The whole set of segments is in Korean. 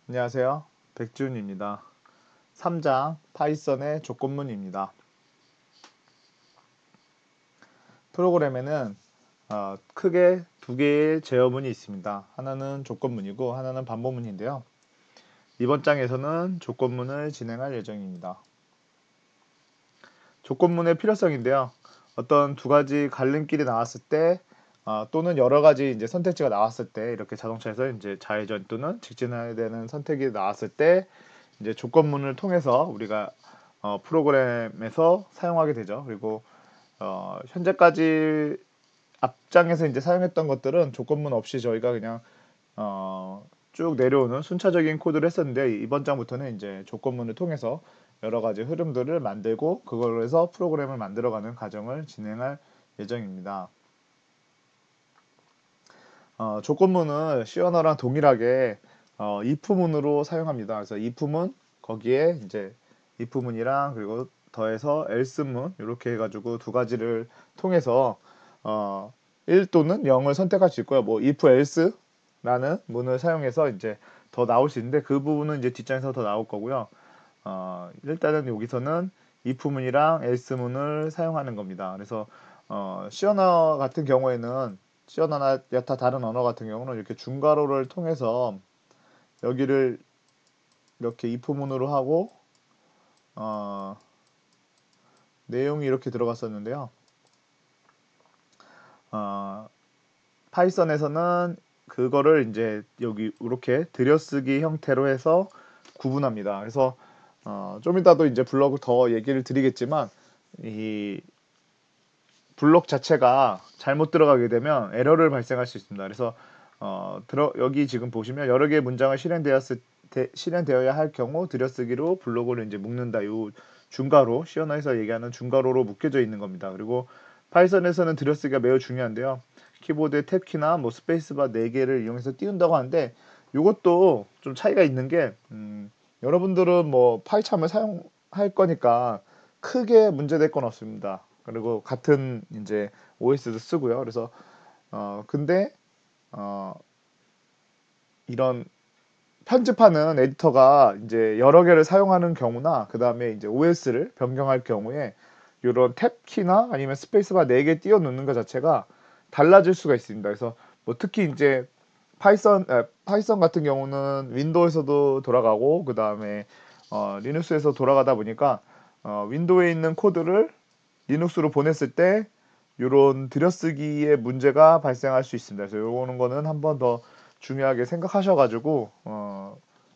안녕하세요. 백준입니다. 3장 파이썬의 조건문입니다. 프로그램에는 크게 두 개의 제어문이 있습니다. 하나는 조건문이고 하나는 반복문인데요. 이번 장에서는 조건문을 진행할 예정입니다. 조건문의 필요성인데요. 어떤 두 가지 갈림길이 나왔을 때 또는 여러 가지 이제 선택지가 나왔을 때 이렇게 자동차에서 이제 좌회전 또는 직진해야 되는 선택이 나왔을 때 이제 조건문을 통해서 우리가 프로그램에서 사용하게 되죠. 그리고 현재까지 앞장에서 이제 사용했던 것들은 조건문 없이 저희가 그냥 쭉 내려오는 순차적인 코드를 했었는데 이번 장부터는 이제 조건문을 통해서 여러 가지 흐름들을 만들고 그걸로 해서 프로그램을 만들어가는 과정을 진행할 예정입니다. 조건문을 C 언어랑 동일하게 if문으로 사용합니다. 그래서 if문 거기에 이제 if문이랑 그리고 더해서 else문 이렇게 해가지고 두 가지를 통해서 1 또는 0을 선택할 수 있고요. 뭐 if else라는 문을 사용해서 이제 더 나올 수 있는데 그 부분은 이제 뒷장에서 더 나올 거고요. 일단은 여기서는 if문이랑 else문을 사용하는 겁니다. 그래서 C 언어 같은 경우에는 C 언어나 여타 다른 언어 같은 경우는 이렇게 중괄호를 통해서 여기를 이렇게 if문으로 하고 어, 내용이 이렇게 들어갔었는데요. 파이썬에서는 그거를 이제 여기 이렇게 들여쓰기 형태로 해서 구분합니다. 그래서 좀 이따도 이제 블로그 더 얘기를 드리겠지만 이 블록 자체가 잘못 들어가게 되면 에러를 발생할 수 있습니다. 그래서 여기 지금 보시면 여러 개의 문장을 실행되어야 할 경우 들여쓰기로 블록을 이제 묶는다. 이 중괄호, 시언어에서 얘기하는 중괄호로 묶여져 있는 겁니다. 그리고 파이썬에서는 들여쓰기가 매우 중요한데요. 키보드의 탭키나 뭐 스페이스바 4개를 이용해서 띄운다고 하는데 이것도 좀 차이가 있는 게 여러분들은 뭐 파이참을 사용할 거니까 크게 문제될 건 없습니다. 그리고 같은 이제 OS도 쓰고요. 그래서 근데 어 이런 편집하는 에디터가 이제 여러 개를 사용하는 경우나 그 다음에 이제 OS를 변경할 경우에 이런 탭 키나 아니면 스페이스바 4개 띄워 놓는 것 자체가 달라질 수가 있습니다. 그래서 뭐 특히 이제 파이썬 같은 경우는 윈도우에서도 돌아가고 그 다음에 리눅스에서 돌아가다 보니까 윈도우에 있는 코드를 리눅스로 보냈을 때 이런 들여쓰기에 문제가 발생할 수 있습니다. 그래서 요거는 거는 한 번 더 중요하게 생각하셔가지고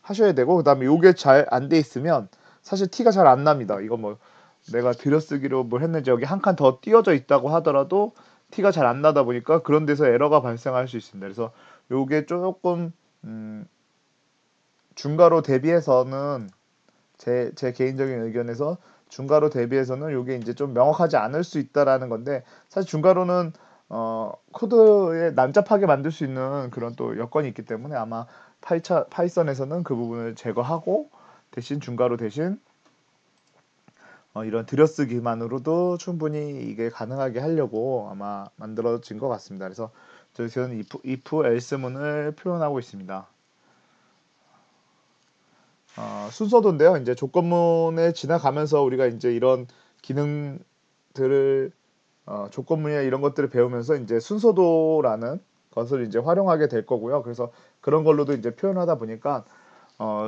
하셔야 되고 그다음에 요게 잘 안 돼 있으면 사실 티가 잘 안 납니다. 이거 뭐 내가 들여쓰기로 뭘 했는지 여기 한 칸 더 띄어져 있다고 하더라도 티가 잘 안 나다 보니까 그런 데서 에러가 발생할 수 있습니다. 그래서 요게 조금 중괄호 대비해서는 제 개인적인 의견에서 중괄호 대비해서는 이게 이제 좀 명확하지 않을 수 있다라는 건데 사실 중괄호는 코드에 난잡하게 만들 수 있는 그런 또 여건이 있기 때문에 아마 파이썬에서는 그 부분을 제거하고 대신 중괄호 대신 이런 들여쓰기만으로도 충분히 이게 가능하게 하려고 아마 만들어진 것 같습니다. 그래서 저희는 if else문을 표현하고 있습니다. 순서도인데요. 이제 조건문에 지나가면서 우리가 이제 이런 기능들을 조건문이나 이런 것들을 배우면서 이제 순서도라는 것을 이제 활용하게 될 거고요. 그래서 그런 걸로도 이제 표현하다 보니까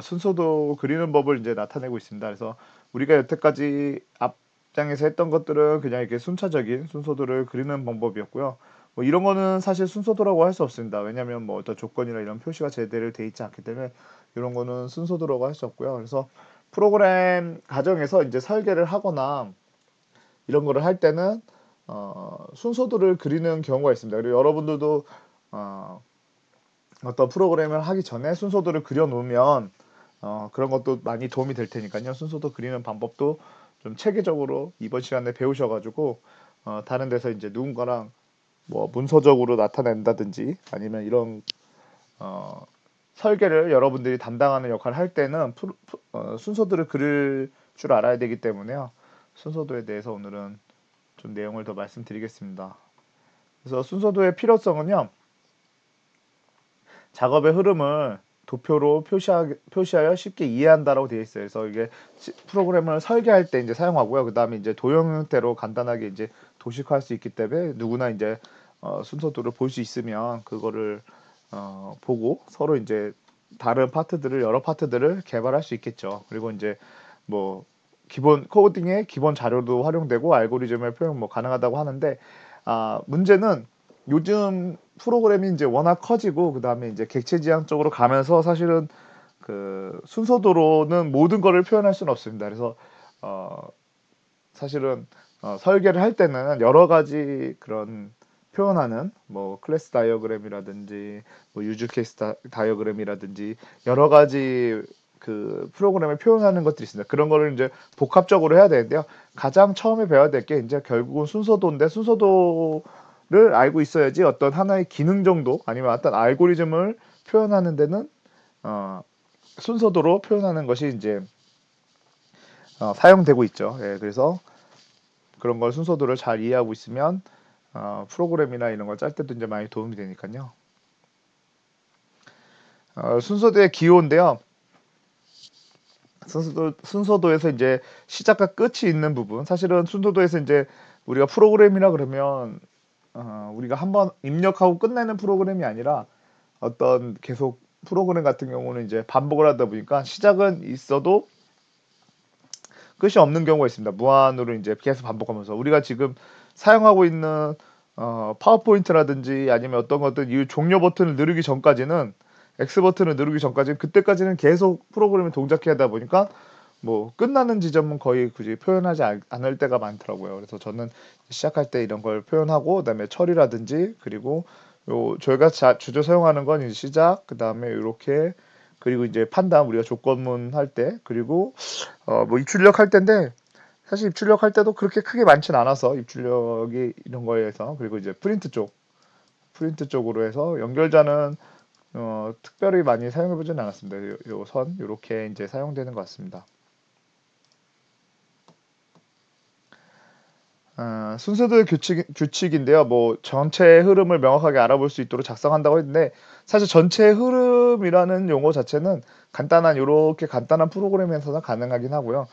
순서도 그리는 법을 이제 나타내고 있습니다. 그래서 우리가 여태까지 앞장에서 했던 것들은 그냥 이렇게 순차적인 순서도를 그리는 방법이었고요. 뭐 이런 거는 사실 순서도라고 할 수 없습니다. 왜냐하면 뭐 어떤 조건이나 이런 표시가 제대로 돼 있지 않기 때문에 이런 거는 순서도라고 할 수 없고요. 그래서 프로그램 과정에서 이제 설계를 하거나 이런 거를 할 때는 순서도를 그리는 경우가 있습니다. 그리고 여러분들도 어떤 프로그램을 하기 전에 순서도를 그려 놓으면 그런 것도 많이 도움이 될 테니까요. 순서도 그리는 방법도 좀 체계적으로 이번 시간에 배우셔가지고 다른 데서 이제 누군가랑 뭐 문서적으로 나타낸다든지 아니면 이런 설계를 여러분들이 담당하는 역할을 할 때는 순서들을 그릴 줄 알아야 되기 때문에요. 순서도에 대해서 오늘은 좀 내용을 더 말씀드리겠습니다. 그래서 순서도의 필요성은요. 작업의 흐름을 도표로 표시하여 쉽게 이해한다라고 되어 있어요. 그래서 이게 프로그램을 설계할 때 이제 사용하고요. 그 다음에 이제 도형 형태로 간단하게 이제 도식화할 수 있기 때문에 누구나 이제 순서도를 볼 수 있으면 그거를 보고 서로 이제 다른 파트들을 여러 파트들을 개발할 수 있겠죠. 그리고 이제 뭐 기본 코딩의 기본 자료도 활용되고 알고리즘의 표현 뭐 가능하다고 하는데 문제는 요즘 프로그램이 이제 워낙 커지고 그 다음에 이제 객체 지향 쪽으로 가면서 사실은 그 순서도로는 모든 거를 표현할 수는 없습니다. 그래서 사실은 설계를 할 때는 여러 가지 그런 표현하는 뭐 클래스 다이어그램이라든지 뭐 유즈 케이스 다이어그램이라든지 여러 가지 그 프로그램을 표현하는 것들이 있습니다. 그런 거를 이제 복합적으로 해야 되는데요. 가장 처음에 배워야 될 게 이제 결국은 순서도인데 순서도를 알고 있어야지 어떤 하나의 기능 정도 아니면 어떤 알고리즘을 표현하는 데는 순서도로 표현하는 것이 이제 사용되고 있죠. 예, 그래서 그런 걸 순서도를 잘 이해하고 있으면 프로그램이나 이런 걸 짤 때도 이제 많이 도움이 되니까요. 순서도의 기호인데요. 순서도에서 이제 시작과 끝이 있는 부분. 사실은 순서도에서 이제 우리가 프로그램이라 그러면 우리가 한번 입력하고 끝내는 프로그램이 아니라 어떤 계속 프로그램 같은 경우는 이제 반복을 하다 보니까 시작은 있어도 끝이 없는 경우가 있습니다. 무한으로 이제 계속 반복하면서 우리가 지금 사용하고 있는 파워포인트라든지 아니면 어떤 것들 이 종료 버튼을 누르기 전까지는 X 버튼을 누르기 전까지는 그때까지는 계속 프로그램을 동작해야 하다 보니까 뭐 끝나는 지점은 거의 굳이 표현하지 않을 때가 많더라고요. 그래서 저는 시작할 때 이런 걸 표현하고 그다음에 처리라든지 그리고 저희가 주로 사용하는 건 이제 시작 그다음에 이렇게 그리고 이제 판단 우리가 조건문 할 때 그리고 뭐 입출력 할 때인데 사실 입출력 할 때도 그렇게 크게 많진 않아서 입출력이 이런 거에서 그리고 이제 프린트 쪽으로 해서 연결자는 특별히 많이 사용해 보진 않았습니다. 요 선 요렇게 이제 사용되는 것 같습니다. 순서도의 규칙인데요. 뭐 전체의 흐름을 명확하게 알아볼 수 있도록 작성한다고 했는데 사실 전체의 흐름이라는 용어 자체는 간단한 요렇게 간단한 프로그램에서는 가능하긴 하고요.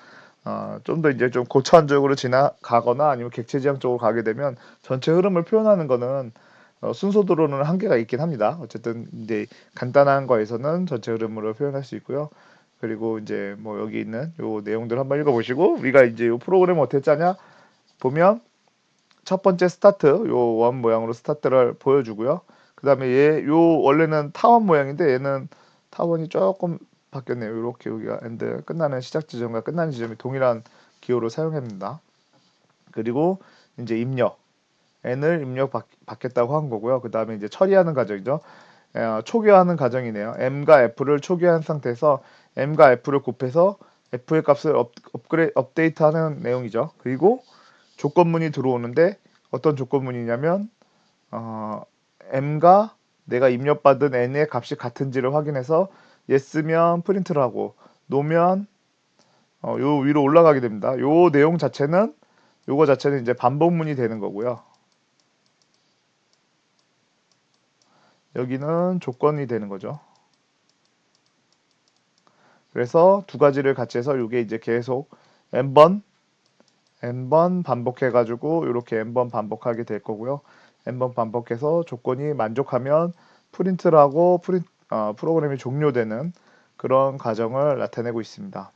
좀 더 이제 좀 고차원적으로 지나가거나 아니면 객체 지향 쪽으로 가게 되면 전체 흐름을 표현하는 거는 순서도로는 한계가 있긴 합니다. 어쨌든 이제 간단한 거에서는 전체 흐름으로 표현할 수 있고요. 그리고 이제 뭐 여기 있는 요 내용들 한번 읽어보시고 우리가 이제 요 프로그램을 어떻게 짜냐 보면 첫 번째 스타트 요 원 모양으로 스타트를 보여주고요. 그 다음에 요 원래는 타원 모양인데 얘는 타원이 조금 바뀌었네요. 이렇게 여기가 엔드 끝나는 시작 지점과 끝나는 지점이 동일한 기호로 사용합니다. 그리고 이제 입력 n을 입력 받겠다고 한 거고요. 그 다음에 이제 처리하는 과정이죠. 초기화하는 과정이네요. m과 f를 초기화한 상태에서 m과 f를 곱해서 f의 값을 업데이트하는 내용이죠. 그리고 조건문이 들어오는데 어떤 조건문이냐면 m과 내가 입력받은 n의 값이 같은지를 확인해서 yes면 프린트를 하고 no면 요 위로 올라가게 됩니다. 요 내용 자체는 요거 자체는 이제 반복문이 되는 거고요. 여기는 조건이 되는 거죠. 그래서 두 가지를 같이 해서 이게 이제 계속 n번 반복해 가지고 이렇게 n번 반복하게 될 거고요. n번 반복해서 조건이 만족하면 프린트를 하고 프로그램이 종료되는 그런 과정을 나타내고 있습니다.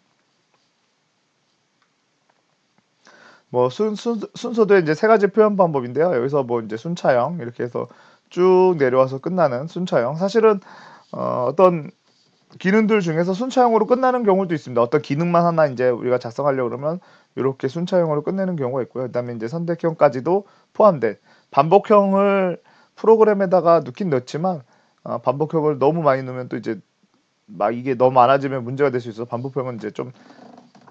뭐 순서도에 이제 세 가지 표현 방법인데요. 여기서 뭐 이제 순차형 이렇게 해서 쭉 내려와서 끝나는 순차형. 사실은 어떤 기능들 중에서 순차형으로 끝나는 경우도 있습니다. 어떤 기능만 하나 이제 우리가 작성하려고 그러면 이렇게 순차형으로 끝내는 경우가 있고요. 그다음에 이제 선택형까지도 포함된 반복형을 프로그램에다가 넣긴 넣지만 반복형을 너무 많이 넣으면 또 이제 막 이게 너무 많아지면 문제가 될 수 있어서 반복형은 이제 좀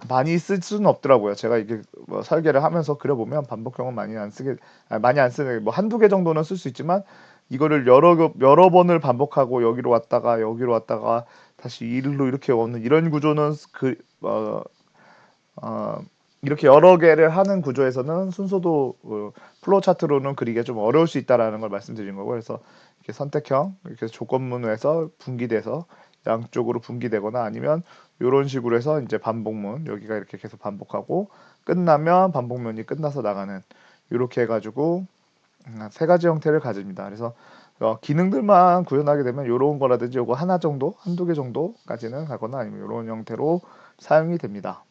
많이 쓸 수는 없더라고요. 제가 이게 뭐 설계를 하면서 그려보면 반복형은 많이 안 쓰는 뭐 한두 개 정도는 쓸 수 있지만 이거를 여러 번을 반복하고 여기로 왔다가 다시 이리로 이렇게 오는 이런 구조는 이렇게 여러 개를 하는 구조에서는 순서도 플로우 차트로는 그리기가 좀 어려울 수 있다라는 걸 말씀드린 거고 그래서 이렇게 선택형 이렇게 조건문에서 분기돼서 양쪽으로 분기되거나 아니면 이런 식으로 해서 이제 반복문 여기가 이렇게 계속 반복하고 끝나면 반복문이 끝나서 나가는 이렇게 해가지고 세 가지 형태를 가집니다. 그래서 기능들만 구현하게 되면 이런 거라든지 요거 하나 정도, 한두 개 정도까지는 가거나 아니면 이런 형태로 사용이 됩니다.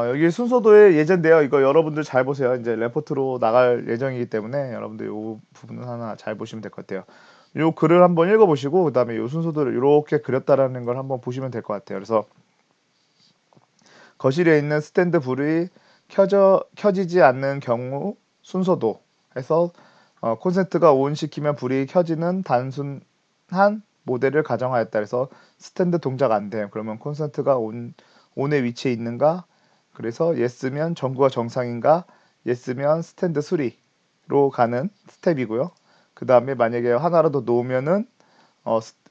여기 순서도의 예제인데요. 이거 여러분들 잘 보세요. 이제 레포트로 나갈 예정이기 때문에 여러분들 이 부분은 하나 잘 보시면 될 것 같아요. 요 글을 한번 읽어보시고 그 다음에 요 순서도를 이렇게 그렸다라는 걸 한번 보시면 될 것 같아요. 그래서 거실에 있는 스탠드 불이 켜지지 않는 경우 순서도 해서 콘센트가 온 시키면 불이 켜지는 단순한 모델을 가정하였다. 그래서 스탠드 동작 안 돼. 그러면 콘센트가 온의 위치에 있는가? 그래서 yes면 전구가 정상인가? yes면 스탠드 수리로 가는 스텝이고요. 그 다음에 만약에 하나라도 놓으면은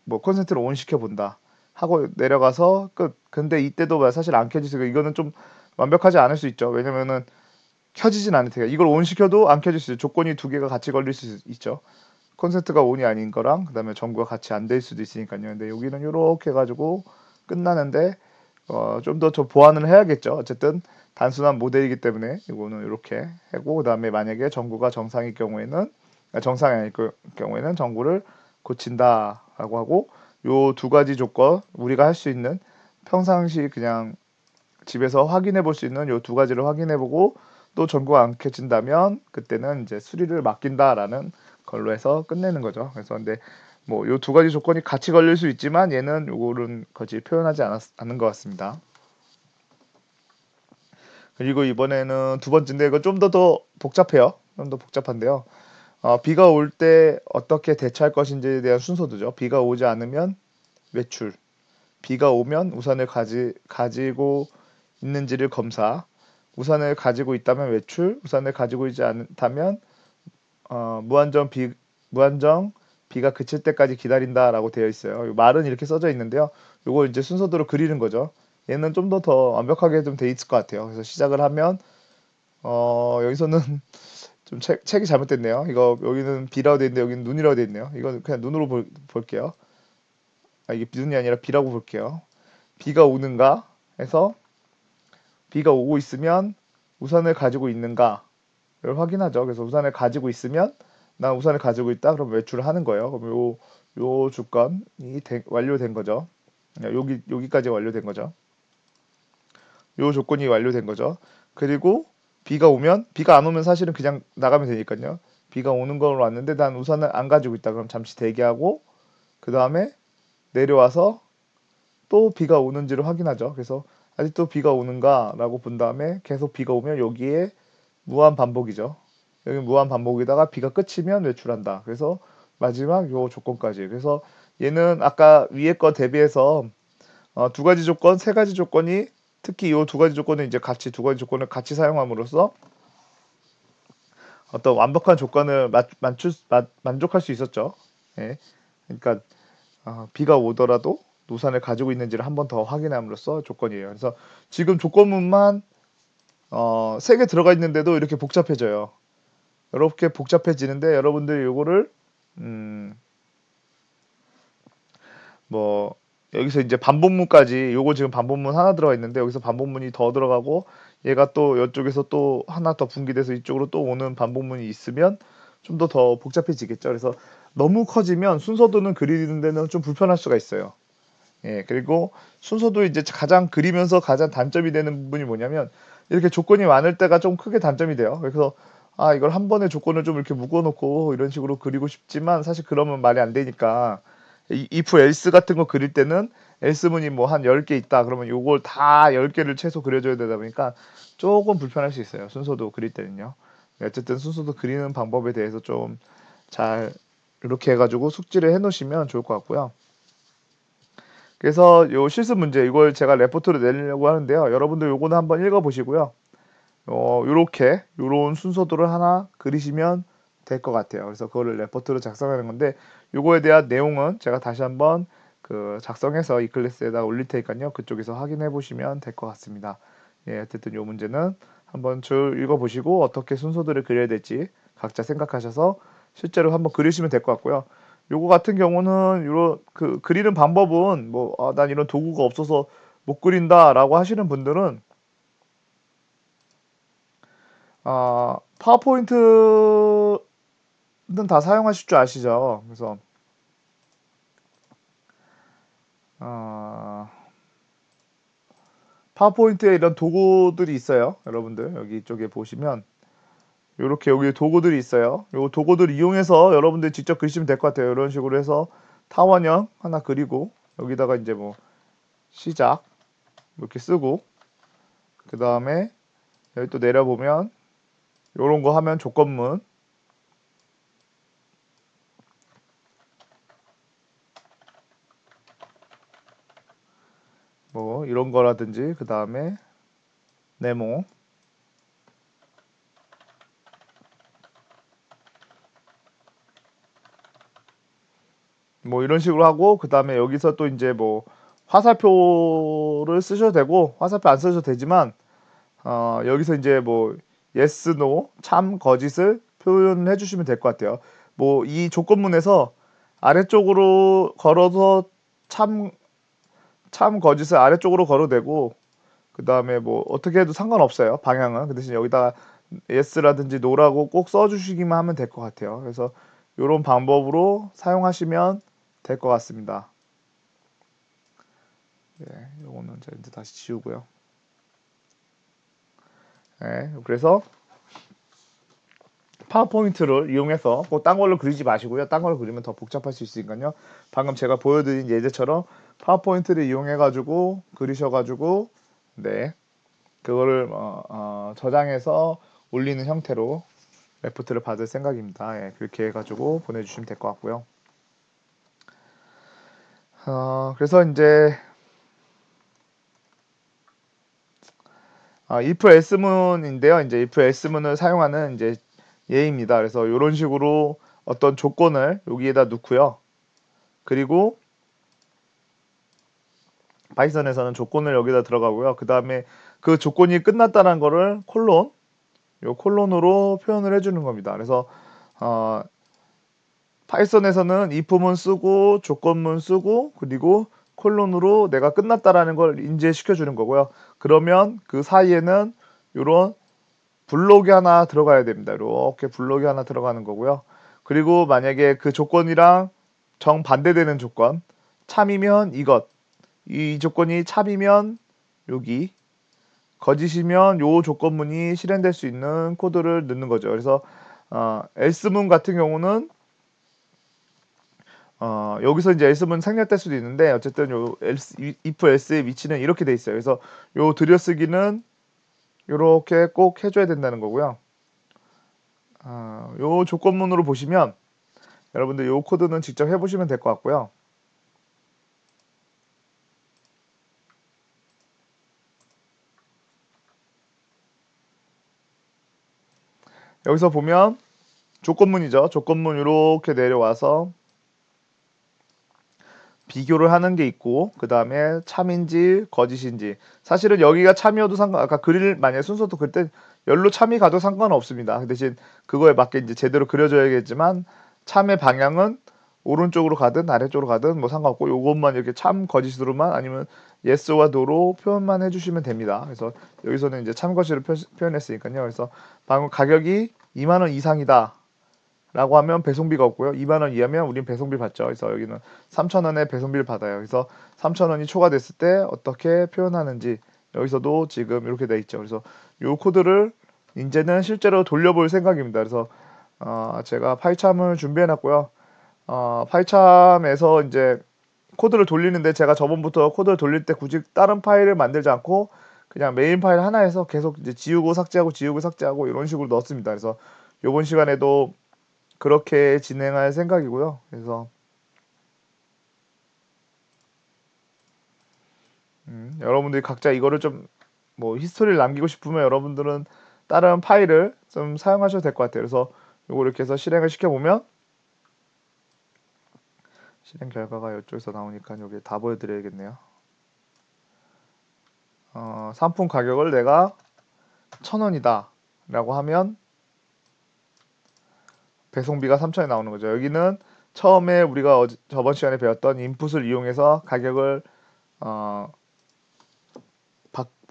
뭐 콘센트를 온 시켜 본다 하고 내려가서 끝. 근데 이때도 사실 안 켜지니까 이거는 좀 완벽하지 않을 수 있죠. 왜냐면은 켜지진 않을 테니까 이걸 온 시켜도 안 켜질 수 있어요. 조건이 두 개가 같이 걸릴 수 있죠. 콘센트가 온이 아닌 거랑 그 다음에 전구가 같이 안 될 수도 있으니까요. 근데 여기는 이렇게 해가지고 끝나는데 좀 더 보완을 해야겠죠. 어쨌든 단순한 모델이기 때문에 이거는 이렇게 하고 그 다음에 만약에 전구가 정상일 경우에는 정상이 아닐 경우에는 전구를 고친다라고 하고 요 두 가지 조건 우리가 할 수 있는 평상시 그냥 집에서 확인해 볼 수 있는 요 두 가지를 확인해 보고 또 전구가 안 켜진다면 그때는 이제 수리를 맡긴다라는 걸로 해서 끝내는 거죠. 그래서 근데 뭐 요 두 가지 조건이 같이 걸릴 수 있지만 얘는 요거는 거의 표현하지 않은 것 같습니다. 그리고 이번에는 두 번째인데 이거 좀 더 복잡해요. 좀 더 복잡한데요. 비가 올 때 어떻게 대처할 것인지에 대한 순서도죠. 비가 오지 않으면 외출, 비가 오면 우산을 가지고 있는지를 검사, 우산을 가지고 있다면 외출, 우산을 가지고 있지 않다면 무한정 비가 그칠 때까지 기다린다라고 되어 있어요. 말은 이렇게 써져 있는데요. 이걸 이제 순서대로 그리는 거죠. 얘는 좀 더 완벽하게 좀 돼 있을 것 같아요. 그래서 시작을 하면 여기서는 좀 책이 잘못됐네요. 이거 여기는 비라고 돼 있는데 여기는 눈이라고 돼 있네요. 이건 그냥 눈으로 볼게요. 이게 눈이 아니라 비라고 볼게요. 비가 오는가 해서 비가 오고 있으면 우산을 가지고 있는가를 확인하죠. 그래서 우산을 가지고 있으면 난 우산을 가지고 있다. 그럼 외출을 하는 거예요. 그럼 요 주건이 완료된 거죠. 여기까지 완료된 거죠. 요 조건이 완료된 거죠. 그리고 비가 안 오면 사실은 그냥 나가면 되니까요. 비가 오는 걸로 왔는데 난 우산을 안 가지고 있다. 그럼 잠시 대기하고 그 다음에 내려와서 또 비가 오는지를 확인하죠. 그래서 아직도 비가 오는가라고 본 다음에 계속 비가 오면 여기에 무한 반복이죠. 여기 무한 반복에다가 비가 끝이면 외출한다. 그래서 마지막 요 조건까지. 그래서 얘는 아까 위에 거 대비해서 두 가지 조건, 세 가지 조건이 특히 요 두 가지 조건을 이제 같이 두 가지 조건을 같이 사용함으로써 어떤 완벽한 조건을 만족할 수 있었죠. 예. 그러니까 비가 오더라도 우산을 가지고 있는지를 한 번 더 확인함으로써 조건이에요. 그래서 지금 조건문만 3개 들어가 있는데도 이렇게 복잡해져요. 이렇게 복잡해지는데 여러분들이 요거를 뭐 여기서 이제 반복문까지 요거 지금 반복문 하나 들어가 있는데 여기서 반복문이 더 들어가고 얘가 또 이쪽에서 또 하나 더 분기돼서 이쪽으로 또 오는 반복문이 있으면 좀 더 복잡해지겠죠. 그래서 너무 커지면 순서도는 그리는 데는 좀 불편할 수가 있어요. 예, 그리고 순서도 이제 가장 그리면서 가장 단점이 되는 부분이 뭐냐면 이렇게 조건이 많을 때가 좀 크게 단점이 돼요. 그래서 이걸 한 번에 조건을 좀 이렇게 묶어놓고 이런 식으로 그리고 싶지만 사실 그러면 말이 안 되니까 if else 같은 거 그릴 때는 else문이 뭐 한 10개 있다 그러면 요걸 다 10개를 최소 그려줘야 되다 보니까 조금 불편할 수 있어요. 순서도 그릴 때는요. 어쨌든 순서도 그리는 방법에 대해서 좀 잘 이렇게 해가지고 숙지를 해놓으시면 좋을 것 같고요. 그래서 요 실습 문제 이걸 제가 레포트로 내려고 하는데요. 여러분들 요거는 한번 읽어보시고요. 요런 순서도를 하나 그리시면 될 것 같아요. 그래서 그거를 레포트로 작성하는 건데 요거에 대한 내용은 제가 다시 한번 그 작성해서 이 클래스에다 올릴 테니까요. 그쪽에서 확인해 보시면 될 것 같습니다. 예, 어쨌든 요 문제는 한번 줄 읽어보시고 어떻게 순서들을 그려야 될지 각자 생각하셔서 실제로 한번 그리시면 될 것 같고요. 요거 같은 경우는 요런 그리는 방법은 뭐 난 이런 도구가 없어서 못 그린다라고 하시는 분들은 파워포인트는 다 사용하실 줄 아시죠? 그래서 어, 파워포인트에 이런 도구들이 있어요. 여러분들 여기 쪽에 보시면 요렇게 여기 도구들이 있어요. 요 도구들 이용해서 여러분들 직접 그리시면 될 것 같아요. 이런 식으로 해서 타원형 하나 그리고 여기다가 이제 뭐 시작 이렇게 쓰고 그 다음에 여기 또 내려보면 요런 거 하면 조건문 뭐 이런 거라든지 그 다음에 네모 뭐 이런 식으로 하고 그 다음에 여기서 또 이제 뭐 화살표를 쓰셔도 되고 화살표 안 쓰셔도 되지만 여기서 이제 뭐 yes, no, 참, 거짓을 표현해 주시면 될 것 같아요. 뭐 이 조건문에서 아래쪽으로 걸어서 참, 거짓을 아래쪽으로 걸어도 되고 그 다음에 뭐 어떻게 해도 상관없어요. 방향은. 그 대신 여기다가 yes라든지 no라고 꼭 써주시기만 하면 될 것 같아요. 그래서 이런 방법으로 사용하시면 될 것 같습니다. 네, 요거는 이제 다시 지우고요. 네, 그래서 파워포인트를 이용해서 꼭 딴 걸로 그리지 마시고요. 딴 걸로 그리면 더 복잡할 수 있으니까요. 방금 제가 보여드린 예제처럼 파워포인트를 이용해가지고 그리셔가지고 네 그거를 저장해서 올리는 형태로 레포트를 받을 생각입니다. 예, 그렇게 해가지고 보내주시면 될 것 같고요. 그래서 이제 if else문인데요. 이제 if else문을 사용하는 이제 예입니다. 그래서 이런 식으로 어떤 조건을 여기에다 넣고요. 그리고 파이썬에서는 조건을 여기다 들어가고요. 그 다음에 그 조건이 끝났다는 거를 요 콜론으로 표현을 해주는 겁니다. 그래서 어, 파이썬에서는 if문 쓰고 조건문 쓰고 그리고 콜론으로 내가 끝났다라는 걸 인지시켜 주는 거고요. 그러면 그 사이에는 이런 블록이 하나 들어가야 됩니다. 이렇게 블록이 하나 들어가는 거고요. 그리고 만약에 그 조건이랑 정반대되는 조건, 참이면 이 조건이 참이면 여기, 거짓이면 요 조건문이 실행될 수 있는 코드를 넣는 거죠. 그래서 else문 같은 경우는 여기서 이제 else문 생략될 수도 있는데 어쨌든 요 if else의 위치는 이렇게 돼 있어요. 그래서 요 들여쓰기는 이렇게 꼭 해줘야 된다는 거고요. 요 조건문으로 보시면 여러분들 요 코드는 직접 해보시면 될 것 같고요. 여기서 보면 조건문이죠. 조건문 이렇게 내려와서 비교를 하는 게 있고 그 다음에 참인지 거짓인지 사실은 여기가 참이어도 아까 만약에 순서도 그릴 때 열로 참이 가도 상관은 없습니다. 그 대신 그거에 맞게 이제 제대로 그려줘야겠지만 참의 방향은 오른쪽으로 가든 아래쪽으로 가든 뭐 상관없고 요것만 이렇게 참 거짓으로만 아니면 yes와 no로 표현만 해주시면 됩니다. 그래서 여기서는 이제 참 거짓을 표현했으니까요. 그래서 방금 가격이 2만 원 이상이다. 라고 하면 배송비가 없고요. 2만 원 이하면 우린 배송비 받죠. 그래서 여기는 3천 원의 배송비를 받아요. 그래서 3천 원이 초과됐을 때 어떻게 표현하는지 여기서도 지금 이렇게 돼 있죠. 그래서 이 코드를 이제는 실제로 돌려볼 생각입니다. 그래서 제가 파이참을 준비해 놨고요. 파이참에서 이제 코드를 돌리는데 제가 저번부터 코드를 돌릴 때 굳이 다른 파일을 만들지 않고 그냥 메인 파일 하나에서 계속 이제 지우고 삭제하고 지우고 삭제하고 이런 식으로 넣었습니다. 그래서 이번 시간에도 그렇게 진행할 생각이고요. 그래서 여러분들이 각자 이거를 좀 뭐 히스토리를 남기고 싶으면 여러분들은 다른 파일을 좀 사용하셔도 될 것 같아요. 그래서 요거 이렇게 해서 실행을 시켜보면 실행 결과가 이쪽에서 나오니까 여기 다 보여드려야겠네요. 상품 가격을 내가 1,000원이다 라고 하면 배송비가 3,000원 나오는 거죠. 여기는 처음에 우리가 저번 시간에 배웠던 인풋을 이용해서 가격을 어,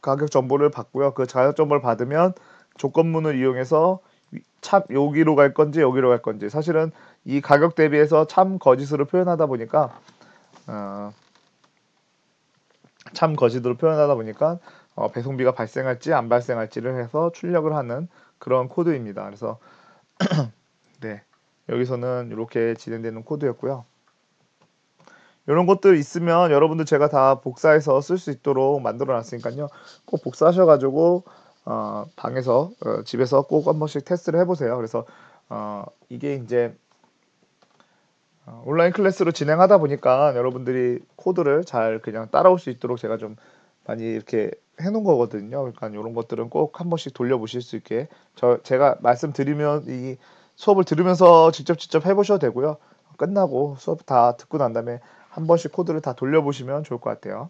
가격 정보를 받고요. 그 가격 정보를 받으면 조건문을 이용해서 참 여기로 갈 건지 여기로 갈 건지, 사실은 이 가격 대비해서 참 거짓으로 표현하다 보니까 어, 참 거짓으로 표현하다 보니까 배송비가 발생할지 안 발생할지를 해서 출력을 하는 그런 코드입니다. 그래서 네, 여기서는 이렇게 진행되는 코드였고요. 이런 것들 있으면 여러분들 제가 다 복사해서 쓸 수 있도록 만들어 놨으니까요. 꼭 복사하셔가지고 방에서 집에서 꼭 한 번씩 테스트를 해보세요. 그래서 이게 이제 온라인 클래스로 진행하다 보니까 여러분들이 코드를 잘 그냥 따라올 수 있도록 제가 좀 많이 이렇게 해놓은 거거든요. 그러니까 이런 것들은 꼭 한 번씩 돌려보실 수 있게 제가 말씀드리면 이 수업을 들으면서 직접 해보셔도 되고요. 끝나고 수업 다 듣고 난 다음에 한 번씩 코드를 다 돌려보시면 좋을 것 같아요.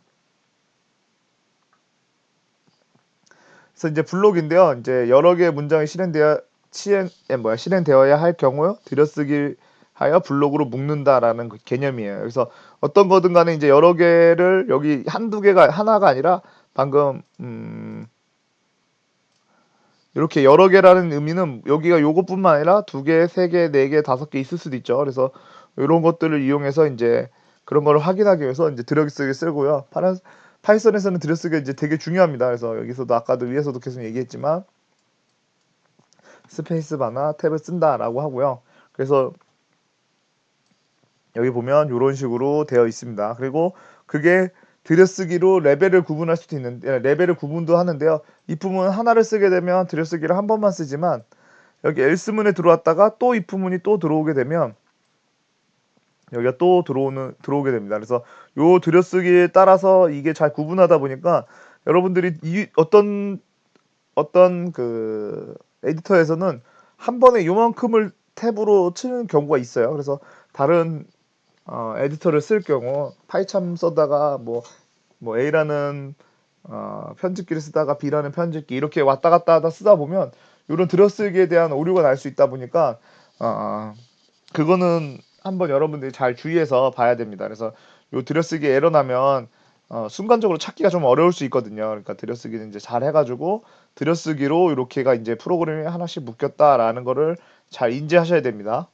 그래서 이제 블록인데요. 이제 여러 개의 문장이 실행되어야 할 경우 들여쓰기 하여 블록으로 묶는다라는 그 개념이에요. 그래서 어떤 거든 간에 이제 여러 개를 여기 한두 개가 하나가 아니라 방금 이렇게 여러 개라는 의미는 여기가 요것뿐만 아니라 두 개, 세 개, 네 개, 다섯 개 있을 수도 있죠. 그래서 이런 것들을 이용해서 이제 그런 걸 확인하기 위해서 이제 들여쓰기 쓰고요. 파이썬에서는 들여쓰기가 이제 되게 중요합니다. 그래서 여기서도 아까도 위에서도 계속 얘기했지만 스페이스바나 탭을 쓴다라고 하고요. 그래서 여기 보면 이런 식으로 되어 있습니다. 그리고 그게 들여쓰기로 레벨을 구분할 수도 있는데 레벨을 구분도 하는데요. 이 부분 하나를 쓰게 되면 들여쓰기를 한 번만 쓰지만 여기 else문에 들어왔다가 또 if문이 또 들어오게 되면 여기가 또 들어오게 됩니다. 그래서 요 들여쓰기에 따라서 이게 잘 구분하다 보니까 여러분들이 어떤 그 에디터에서는 한 번에 요만큼을 탭으로 치는 경우가 있어요. 그래서 다른 에디터를 쓸 경우 파이참 써다가 뭐 A라는 편집기를 쓰다가 B라는 편집기 이렇게 왔다 갔다 하다 쓰다 보면 이런 들여쓰기에 대한 오류가 날 수 있다 보니까 그거는 한번 여러분들이 잘 주의해서 봐야 됩니다. 그래서 요 들여쓰기 에러 나면 순간적으로 찾기가 좀 어려울 수 있거든요. 그러니까 들여쓰기는 이제 잘 해가지고 들여쓰기로 이렇게가 이제 프로그램이 하나씩 묶였다라는 거를 잘 인지하셔야 됩니다.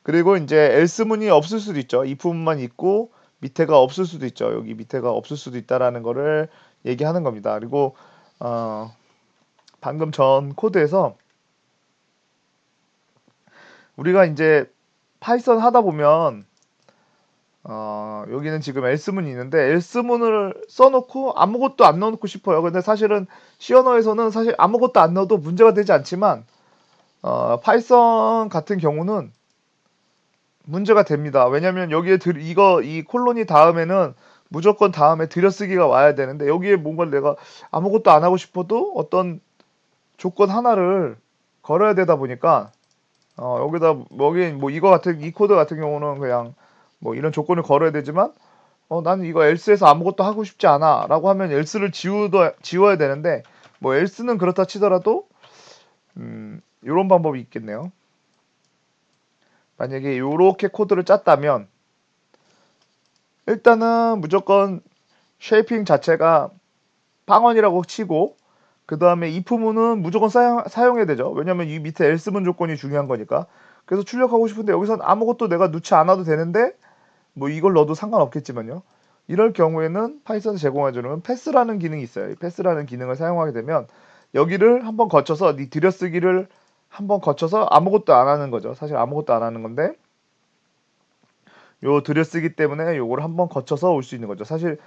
그리고 이제 else문이 없을 수도 있죠. if문만 있고 밑에가 없을 수도 있죠. 여기 밑에가 없을 수도 있다라는 거를 얘기하는 겁니다. 그리고 방금 전 코드에서 우리가 이제 파이썬 하다 보면 여기는 지금 else문이 있는데 else문을 써놓고 아무것도 안 넣어놓고 싶어요. 근데 사실은 C 언어에서는 사실 아무것도 안 넣어도 문제가 되지 않지만 파이썬 같은 경우는 문제가 됩니다. 왜냐면 여기에 이 콜론이 다음에는 무조건 다음에 들여쓰기가 와야 되는데 여기에 뭔가 내가 아무것도 안 하고 싶어도 어떤 조건 하나를 걸어야 되다 보니까 여기 뭐 이 코드 같은 경우는 그냥 뭐 이런 조건을 걸어야 되지만 나는 이거 else에서 아무것도 하고 싶지 않아라고 하면 else를 지워야 되는데 뭐 else는 그렇다 치더라도 이런 방법이 있겠네요. 만약에 이렇게 코드를 짰다면 일단은 무조건 쉐이핑 자체가 방언이라고 치고 그 다음에 if문은 무조건 사용해야 되죠. 왜냐면 이 밑에 else문 조건이 중요한 거니까. 그래서 출력하고 싶은데 여기선 아무것도 내가 넣지 않아도 되는데 뭐 이걸 넣어도 상관없겠지만요. 이럴 경우에는 파이썬이 제공해주는 패스라는 기능이 있어요. 이 패스라는 기능을 사용하게 되면 여기를 한번 거쳐서 들여쓰기를 한번 거쳐서 아무것도 안 하는 거죠. 사실 아무것도 안 하는 건데 요 들여쓰기 때문에 요거를 한번 거쳐서 올 수 있는 거죠. 사실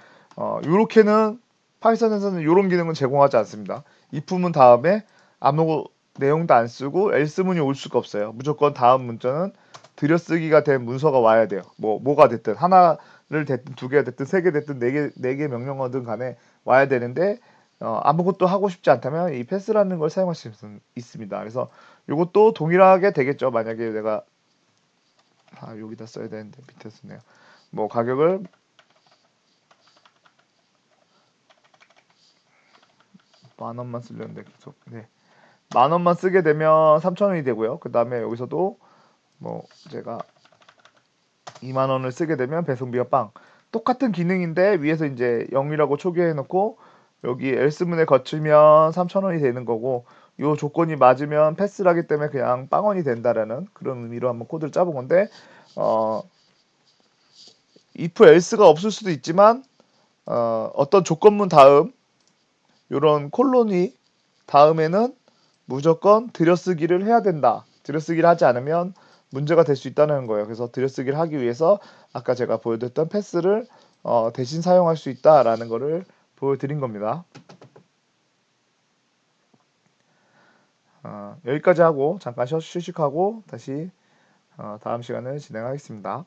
요렇게는 파이썬에서는 요런 기능은 제공하지 않습니다. if문 다음에 아무 내용도 안 쓰고 else문이 올 수가 없어요. 무조건 다음 문자는 들여쓰기가 된 문서가 와야 돼요. 뭐가 됐든 하나를 됐든 두 개가 됐든 세 개 됐든 네 개 명령어든 간에 와야 되는데 아무것도 하고 싶지 않다면 이 패스라는 걸 사용할 수 있습니다. 그래서 요것도 동일하게 되겠죠. 만약에 내가 여기다 써야 되는데 밑에 쓰네요. 뭐 가격을 10,000원만 쓰려는데 계속 10,000원만 쓰게 되면 3,000원이 되고요. 그 다음에 여기서도 뭐 제가 2만 원을 쓰게 되면 배송비가 빵. 똑같은 기능인데 위에서 이제 0이라고 초기화해 놓고 여기 엘스문에 거치면 3천 원이 되는 거고 요 조건이 맞으면 패스를 하기 때문에 그냥 빵원이 된다라는 그런 의미로 한번 코드를 짜본 건데 어 if else가 없을 수도 있지만 어떤 조건문 다음 요런 콜론이 다음에는 무조건 들여쓰기를 해야 된다. 들여쓰기를 하지 않으면 문제가 될 수 있다는 거예요. 그래서 들여쓰기를 하기 위해서 아까 제가 보여드렸던 패스를 대신 사용할 수 있다라는 거를 보여드린 겁니다. 여기까지 하고 잠깐 휴식하고 다시 다음 시간을 진행하겠습니다.